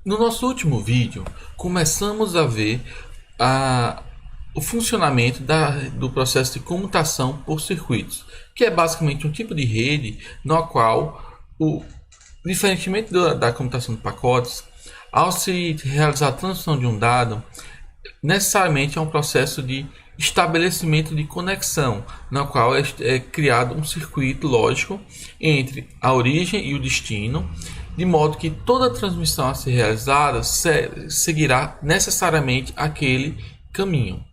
No nosso último vídeo, começamos a ver o funcionamento do processo de comutação por circuitos, que é basicamente um tipo de rede no qual, diferentemente da comutação de pacotes, ao se realizar a transição de um dado, necessariamente é um processo de estabelecimento de conexão, na qual é criado um circuito lógico entre a origem e o destino, de modo que toda transmissão a ser realizada seguirá necessariamente aquele caminho.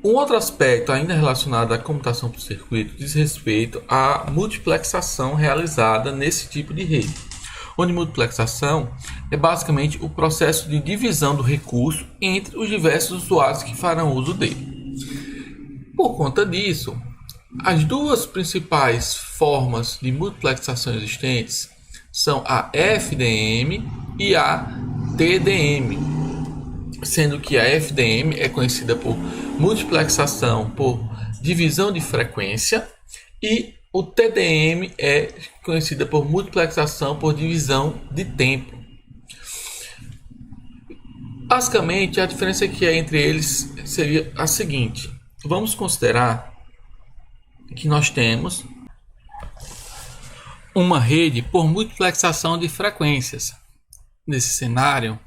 Um outro aspecto ainda relacionado à computação por circuito diz respeito à multiplexação realizada nesse tipo de rede, onde multiplexação é basicamente o processo de divisão do recurso entre os diversos usuários que farão uso dele. Por conta disso, as duas principais formas de multiplexação existentes são a FDM e a TDM, sendo que a FDM é conhecida por multiplexação por divisão de frequência e o TDM é conhecida por multiplexação por divisão de tempo. Basicamente, a diferença que é entre eles seria a seguinte: vamos considerar que nós temos uma rede por multiplexação de frequências. Nesse cenário,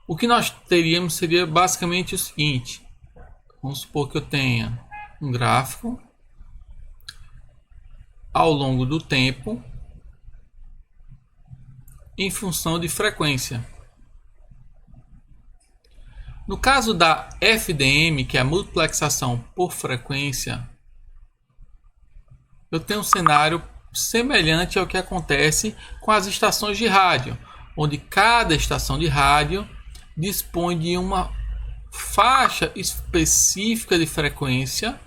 o que nós teríamos seria basicamente o seguinte: vamos supor que eu tenha um gráfico ao longo do tempo em função de frequência. No caso da FDM, que é a multiplexação por frequência, eu tenho um cenário semelhante ao que acontece com as estações de rádio, onde cada estação de rádio dispõe de uma faixa específica de frequência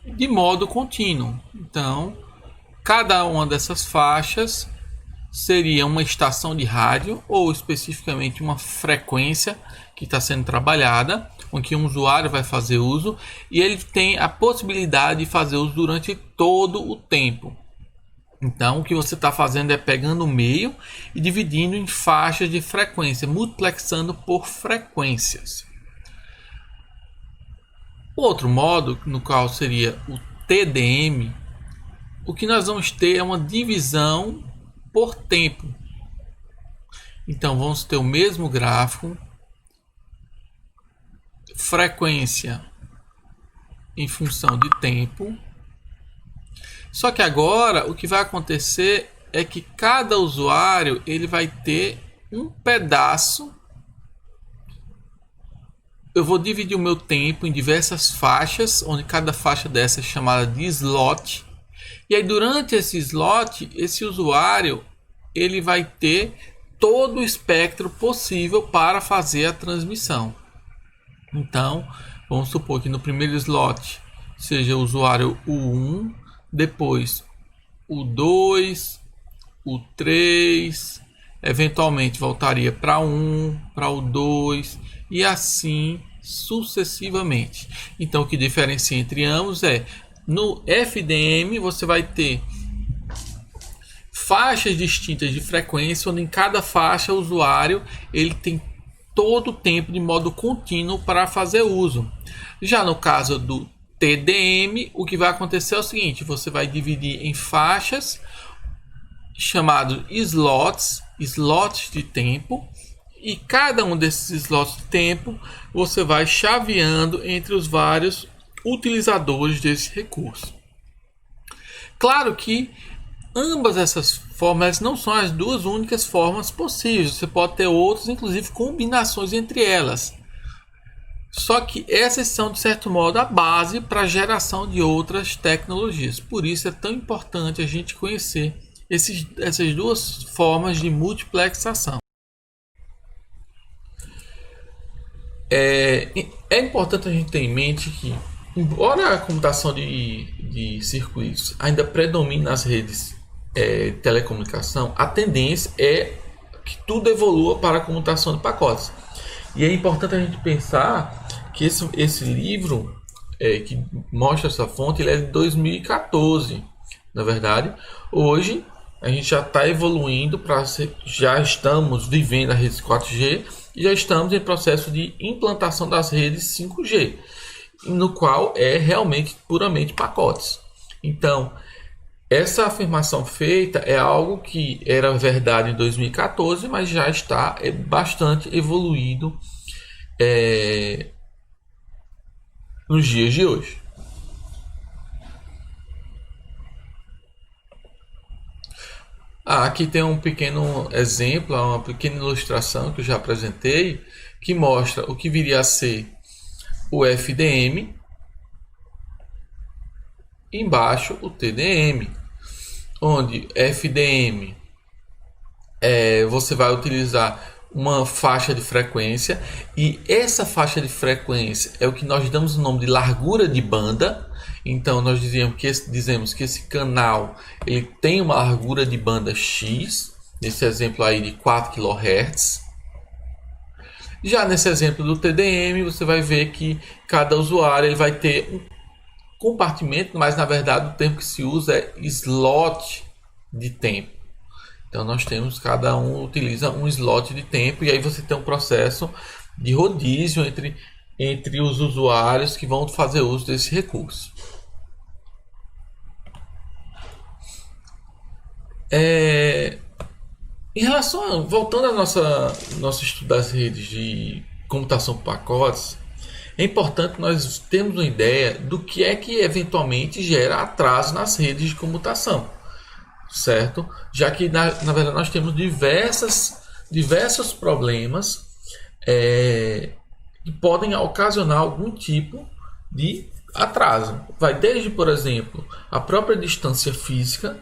de modo contínuo. Então, cada uma dessas faixas seria uma estação de rádio ou especificamente uma frequência que está sendo trabalhada, com que um usuário vai fazer uso, e ele tem a possibilidade de fazer uso durante todo o tempo. Então, o que você está fazendo é pegando o meio e dividindo em faixas de frequência, multiplexando por frequências. Outro modo, no qual seria o TDM, o que nós vamos ter é uma divisão por tempo. Então, vamos ter o mesmo gráfico, frequência em função de tempo. Só que agora o que vai acontecer é que cada usuário ele vai ter um pedaço. Eu vou dividir o meu tempo em diversas faixas, onde cada faixa dessa é chamada de slot. E aí durante esse slot, esse usuário ele vai ter todo o espectro possível para fazer a transmissão. Então, vamos supor que no primeiro slot seja o usuário U1, depois o 2, o 3, eventualmente voltaria para 1, para o 2 e assim sucessivamente. Então, o que diferencia entre ambos é no FDM você vai ter faixas distintas de frequência, onde em cada faixa o usuário ele tem todo o tempo de modo contínuo para fazer uso. Já no caso do TDM, o que vai acontecer é o seguinte: você vai dividir em faixas chamados slots de tempo, e cada um desses slots de tempo você vai chaveando entre os vários utilizadores desse recurso. Claro que ambas essas formas não são as duas únicas formas possíveis. Você pode ter outras, inclusive combinações entre elas. Só que essas são, de certo modo, a base para a geração de outras tecnologias. Por isso é tão importante a gente conhecer essas duas formas de multiplexação. É importante a gente ter em mente que, embora a computação de circuitos ainda predomine nas redes de telecomunicação, a tendência é que tudo evolua para a comutação de pacotes. E é importante a gente pensar que esse livro que mostra essa fonte, ele é de 2014. Na verdade, hoje a gente já está evoluindo já estamos vivendo a rede 4G e já estamos em processo de implantação das redes 5G, no qual é realmente puramente pacotes. Então, essa afirmação feita é algo que era verdade em 2014, mas já está bastante evoluído nos dias de hoje. Aqui tem um pequeno exemplo, uma pequena ilustração que eu já apresentei, que mostra o que viria a ser o FDM, embaixo o TDM, onde FDM você vai utilizar uma faixa de frequência, e essa faixa de frequência é o que nós damos o nome de largura de banda. Então nós dizemos que esse canal ele tem uma largura de banda X, nesse exemplo aí de 4 kHz. Já nesse exemplo do TDM, você vai ver que cada usuário ele vai ter um compartimento, mas na verdade o termo que se usa é slot de tempo. Então nós temos, cada um utiliza um slot de tempo, e aí você tem um processo de rodízio entre os usuários que vão fazer uso desse recurso. Em relação voltando ao nosso estudo das redes de computação por pacotes, é importante nós termos uma ideia do que é que eventualmente gera atraso nas redes de computação, certo? Já que na verdade nós temos diversos problemas que podem ocasionar algum tipo de atraso. Vai desde, por exemplo, a própria distância física.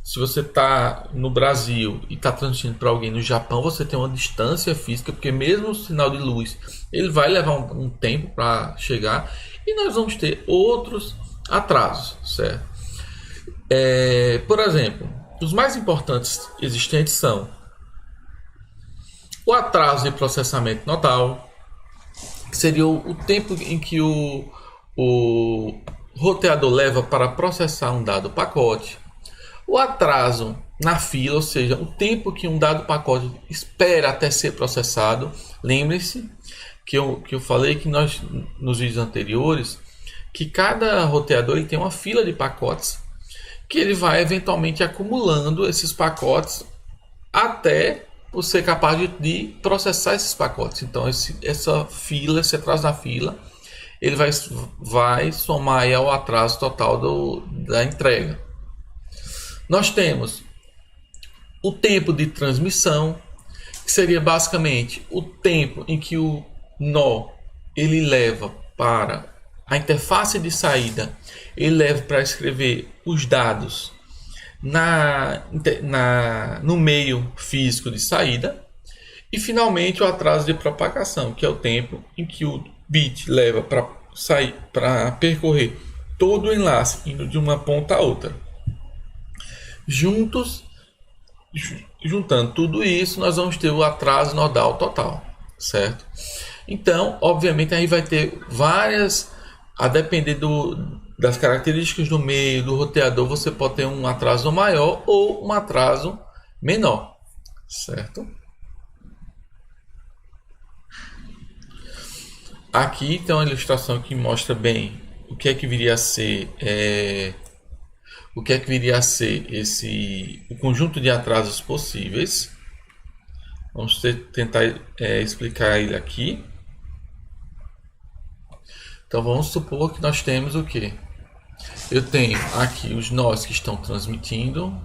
Se você está no Brasil e está transmitindo para alguém no Japão, você tem uma distância física, porque mesmo o sinal de luz ele vai levar um tempo para chegar, e nós vamos ter outros atrasos, certo? Por exemplo, os mais importantes existentes são o atraso de processamento nodal, que seria o tempo em que o roteador leva para processar um dado pacote. O atraso na fila, ou seja, o tempo que um dado pacote espera até ser processado. Lembre-se que eu falei que nos vídeos anteriores, que cada roteador ele tem uma fila de pacotes, que ele vai eventualmente acumulando esses pacotes até você ser capaz de processar esses pacotes. Então esse atraso na fila, ele vai somar aí ao atraso total da entrega. Nós temos o tempo de transmissão, que seria basicamente o tempo em que o nó ele leva para a interface de saída, ele leva para escrever os dados no meio físico de saída. E finalmente o atraso de propagação, que é o tempo em que o bit leva para percorrer todo o enlace indo de uma ponta a outra. Juntando tudo isso, nós vamos ter o atraso nodal total, certo? Então, obviamente, aí vai ter várias, a depender das características do meio, do roteador, você pode ter um atraso maior ou um atraso menor, certo? Aqui tem uma ilustração que mostra bem o que é que viria a ser o conjunto de atrasos possíveis. Vamos tentar explicar ele aqui. Então vamos supor que nós temos o que? Eu tenho aqui os nós que estão transmitindo.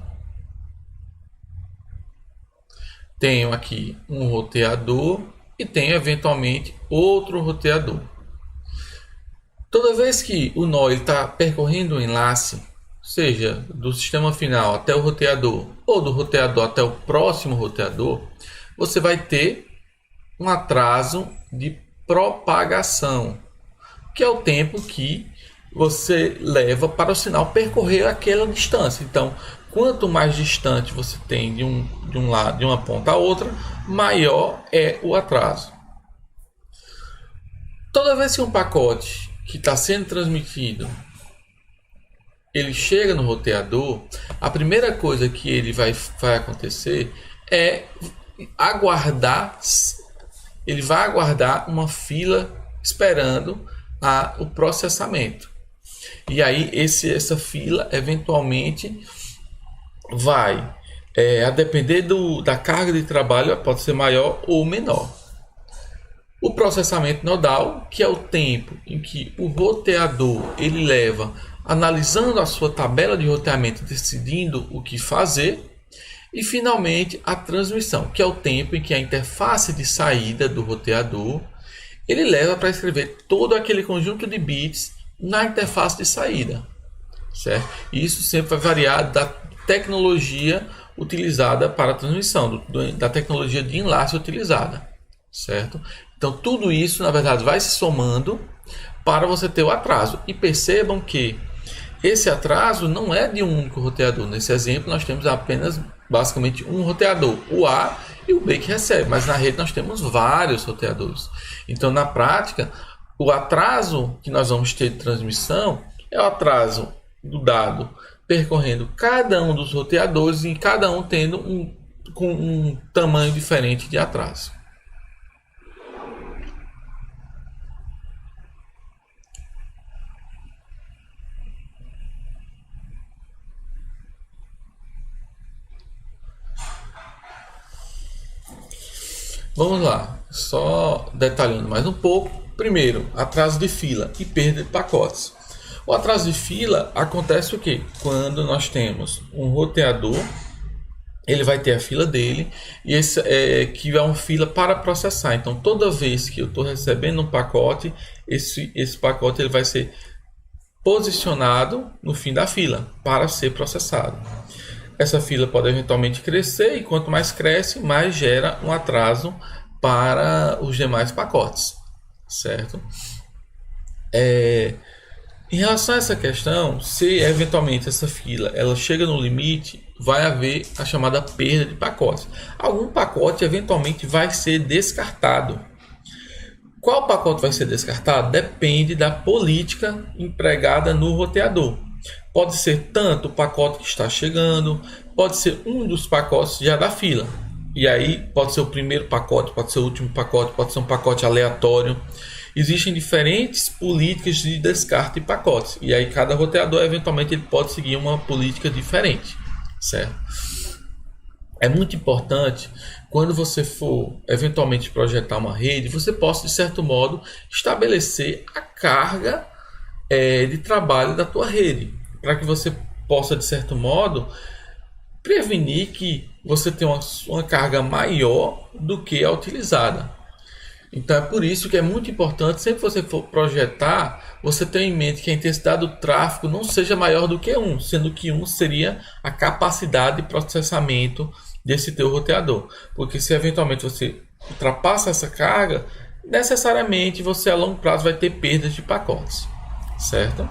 Tenho aqui um roteador e tenho eventualmente outro roteador. Toda vez que o nó está percorrendo o enlace, seja do sistema final até o roteador ou do roteador até o próximo roteador, você vai ter um atraso de propagação, que é o tempo que você leva para o sinal percorrer aquela distância. Então, quanto mais distante você tem de um lado, de uma ponta a outra, maior é o atraso. Toda vez que um pacote que está sendo transmitido, ele chega no roteador, a primeira coisa que ele vai acontecer é aguardar. Ele vai aguardar uma fila esperando o processamento. E aí essa fila eventualmente vai, a depender da carga de trabalho, pode ser maior ou menor. O processamento nodal, que é o tempo em que o roteador ele leva analisando a sua tabela de roteamento, decidindo o que fazer. E finalmente a transmissão, que é o tempo em que a interface de saída do roteador ele leva para escrever todo aquele conjunto de bits na interface de saída, certo? E isso sempre vai variar da tecnologia utilizada para a transmissão, da tecnologia de enlace utilizada, certo? Então tudo isso na verdade vai se somando para você ter o atraso. E percebam que esse atraso não é de um único roteador. Nesse exemplo nós temos apenas basicamente um roteador, o A e o B que recebe, mas na rede nós temos vários roteadores. Então na prática o atraso que nós vamos ter de transmissão é o atraso do dado percorrendo cada um dos roteadores e cada um tendo um tamanho diferente de atraso. Vamos lá, só detalhando mais um pouco. Primeiro, atraso de fila e perda de pacotes. O atraso de fila acontece o quê? Quando nós temos um roteador, ele vai ter a fila dele e esse que é uma fila para processar. Então, toda vez que eu estou recebendo um pacote, esse pacote ele vai ser posicionado no fim da fila para ser processado. Essa fila pode eventualmente crescer e quanto mais cresce, mais gera um atraso para os demais pacotes, certo? Em relação a essa questão, se eventualmente essa fila ela chega no limite, vai haver a chamada perda de pacotes. Algum pacote eventualmente vai ser descartado. Qual pacote vai ser descartado? Depende da política empregada no roteador. Pode ser tanto o pacote que está chegando, pode ser um dos pacotes já da fila. E aí pode ser o primeiro pacote, pode ser o último pacote, pode ser um pacote aleatório. Existem diferentes políticas de descarte de pacotes. E aí cada roteador eventualmente ele pode seguir uma política diferente, certo? É muito importante quando você for eventualmente projetar uma rede, você possa de certo modo estabelecer a carga de trabalho da tua rede, para que você possa de certo modo prevenir que você tenha uma carga maior do que a utilizada. Então é por isso que é muito importante, sempre que você for projetar, você ter em mente que a intensidade do tráfego não seja maior do que 1, sendo que 1 seria a capacidade de processamento desse teu roteador. Porque se eventualmente você ultrapassa essa carga, necessariamente você a longo prazo vai ter perdas de pacotes, certo?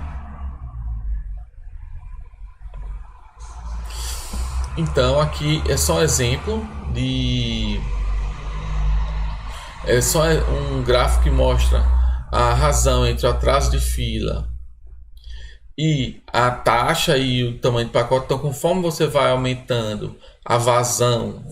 Então aqui é só um exemplo é só um gráfico que mostra a razão entre o atraso de fila e a taxa e o tamanho do pacote. Então, conforme você vai aumentando a vazão,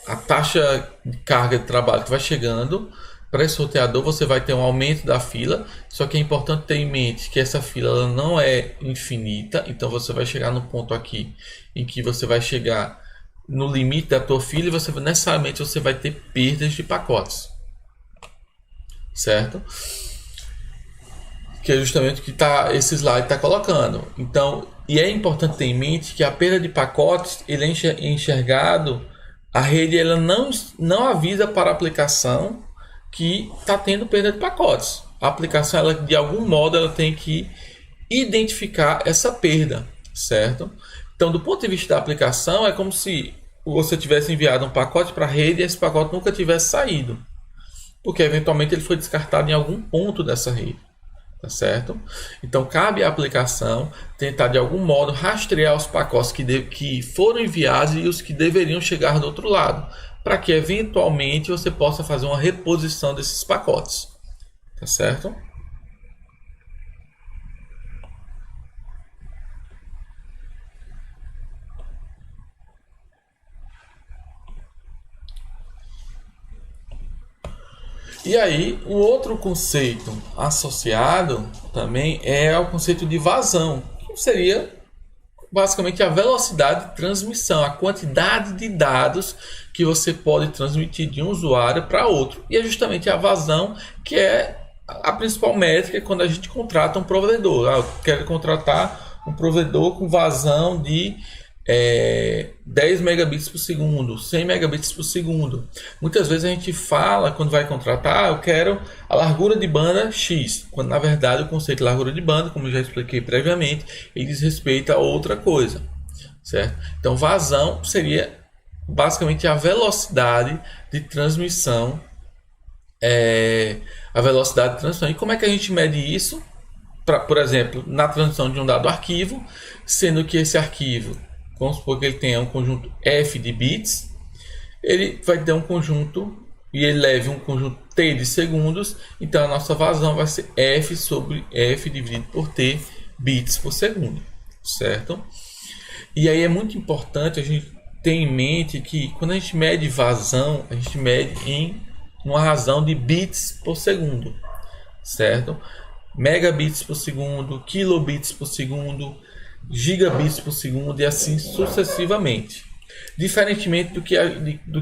a taxa de carga de trabalho que vai chegando para esse roteador, você vai ter um aumento da fila. Só que é importante ter em mente que essa fila ela não é infinita. Então, você vai chegar no ponto aqui em que você vai chegar no limite da tua fila e necessariamente você vai ter perdas de pacotes, certo? Que é justamente o que esse slide está colocando. Então, e é importante ter em mente que a perda de pacotes ele é enxergado, a rede ela não avisa para a aplicação que está tendo perda de pacotes. A aplicação ela, de algum modo ela tem que identificar essa perda, certo? Então, do ponto de vista da aplicação, é como se você tivesse enviado um pacote para a rede e esse pacote nunca tivesse saído, porque eventualmente ele foi descartado em algum ponto dessa rede, tá certo? Então cabe à aplicação tentar de algum modo rastrear os pacotes que foram enviados e os que deveriam chegar do outro lado, para que eventualmente você possa fazer uma reposição desses pacotes, tá certo? E aí, o outro conceito associado também é o conceito de vazão, que seria basicamente a velocidade de transmissão, a quantidade de dados que você pode transmitir de um usuário para outro. E é justamente a vazão que é a principal métrica quando a gente contrata um provedor. Eu quero contratar um provedor com vazão de 10 megabits por segundo, 100 megabits por segundo. Muitas vezes a gente fala, quando vai contratar, eu quero a largura de banda X, quando na verdade o conceito de largura de banda, como eu já expliquei previamente, ele diz respeito a outra coisa, certo? Então vazão seria basicamente a velocidade de transmissão, a velocidade de transmissão. E como é que a gente mede isso? Por exemplo, na transmissão de um dado arquivo, sendo que esse arquivo, vamos supor que ele tenha um conjunto F de bits, ele vai ter um conjunto e ele leve um conjunto T de segundos, então a nossa vazão vai ser F sobre F dividido por T bits por segundo, certo? E aí é muito importante a gente ter em mente que quando a gente mede vazão, a gente mede em uma razão de bits por segundo, certo? Megabits por segundo, kilobits por segundo, gigabits por segundo e assim sucessivamente. Diferentemente do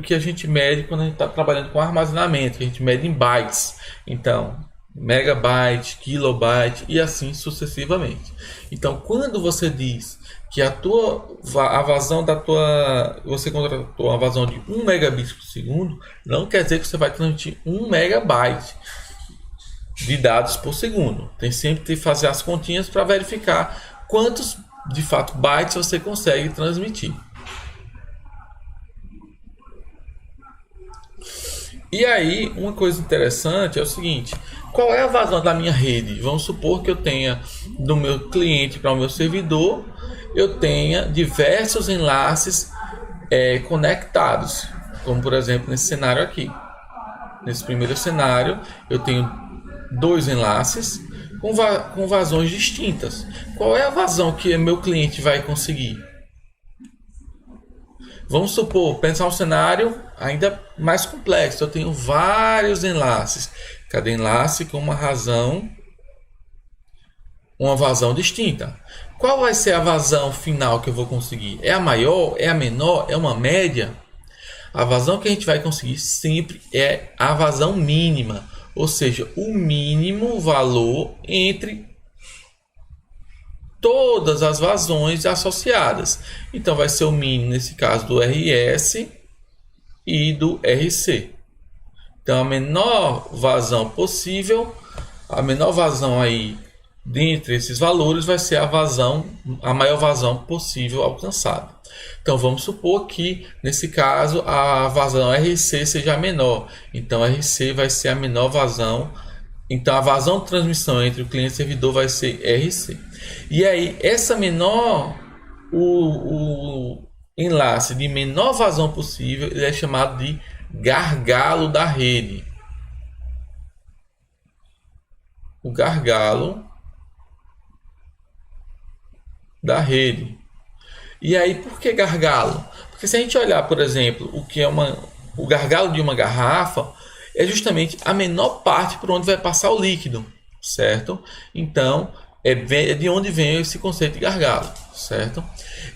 que a gente mede quando a gente está trabalhando com armazenamento, que a gente mede em bytes. Então, megabyte, kilobyte e assim sucessivamente. Então, quando você diz que a vazão você contratou uma vazão de 1 megabit por segundo, não quer dizer que você vai transmitir 1 megabyte de dados por segundo. Tem sempre que fazer as continhas para verificar quantos de fato bytes você consegue transmitir. E aí, uma coisa interessante é o seguinte: qual é a vazão da minha rede? Vamos supor que eu tenha do meu cliente para o meu servidor, eu tenha diversos enlaces conectados, como por exemplo nesse cenário aqui. Nesse primeiro cenário, eu tenho 2 enlaces com vazões distintas. Qual é a vazão que meu cliente vai conseguir? Vamos supor, pensar um cenário ainda mais complexo. Eu tenho vários enlaces, cada enlace com uma vazão distinta. Qual vai ser a vazão final que eu vou conseguir? É a maior? É a menor? É uma média? A vazão que a gente vai conseguir sempre é a vazão mínima, ou seja, o mínimo valor entre todas as vazões associadas. Então vai ser o mínimo nesse caso do RS e do RC. Então a menor vazão possível, a menor vazão aí dentre esses valores vai ser a maior vazão possível alcançada. Então vamos supor que nesse caso a vazão RC seja a menor. Então RC vai ser a menor vazão. Então a vazão de transmissão entre o cliente e o servidor vai ser RC. E aí essa menor, o enlace de menor vazão possível, ele é chamado de gargalo da rede. O gargalo da rede. E aí por que gargalo? Porque se a gente olhar, por exemplo, o que é o gargalo de uma garrafa, é justamente a menor parte por onde vai passar o líquido, certo? Então é de onde vem esse conceito de gargalo, certo?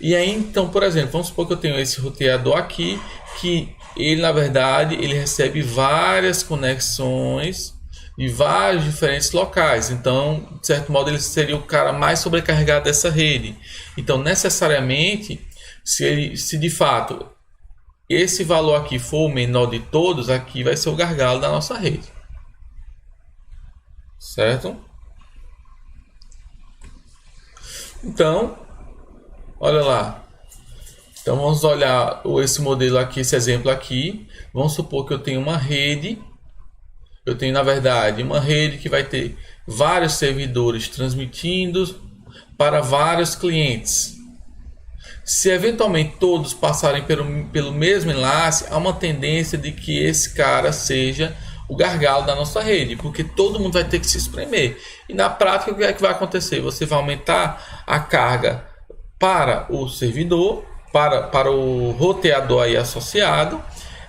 E aí então, por exemplo, vamos supor que eu tenho esse roteador aqui, que ele na verdade ele recebe várias conexões de vários diferentes locais. Então, de certo modo, ele seria o cara mais sobrecarregado dessa rede. Então, necessariamente, se de fato esse valor aqui for o menor de todos, aqui vai ser o gargalo da nossa rede, certo? Então, olha lá. Então, vamos olhar esse modelo aqui, esse exemplo aqui. Vamos supor que eu tenho uma rede. Eu tenho, na verdade, uma rede que vai ter vários servidores transmitindo para vários clientes. Se eventualmente todos passarem pelo mesmo enlace, há uma tendência de que esse cara seja o gargalo da nossa rede, porque todo mundo vai ter que se espremer. E na prática, o que é que vai acontecer? Você vai aumentar a carga para o servidor, para o roteador aí associado.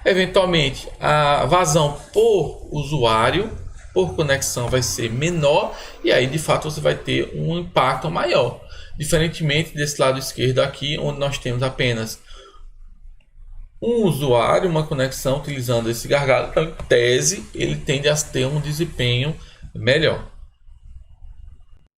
Eventualmente, a vazão por usuário, por conexão, vai ser menor e aí de fato você vai ter um impacto maior. Diferentemente desse lado esquerdo aqui, onde nós temos apenas um usuário, uma conexão utilizando esse gargalo, então em tese ele tende a ter um desempenho melhor.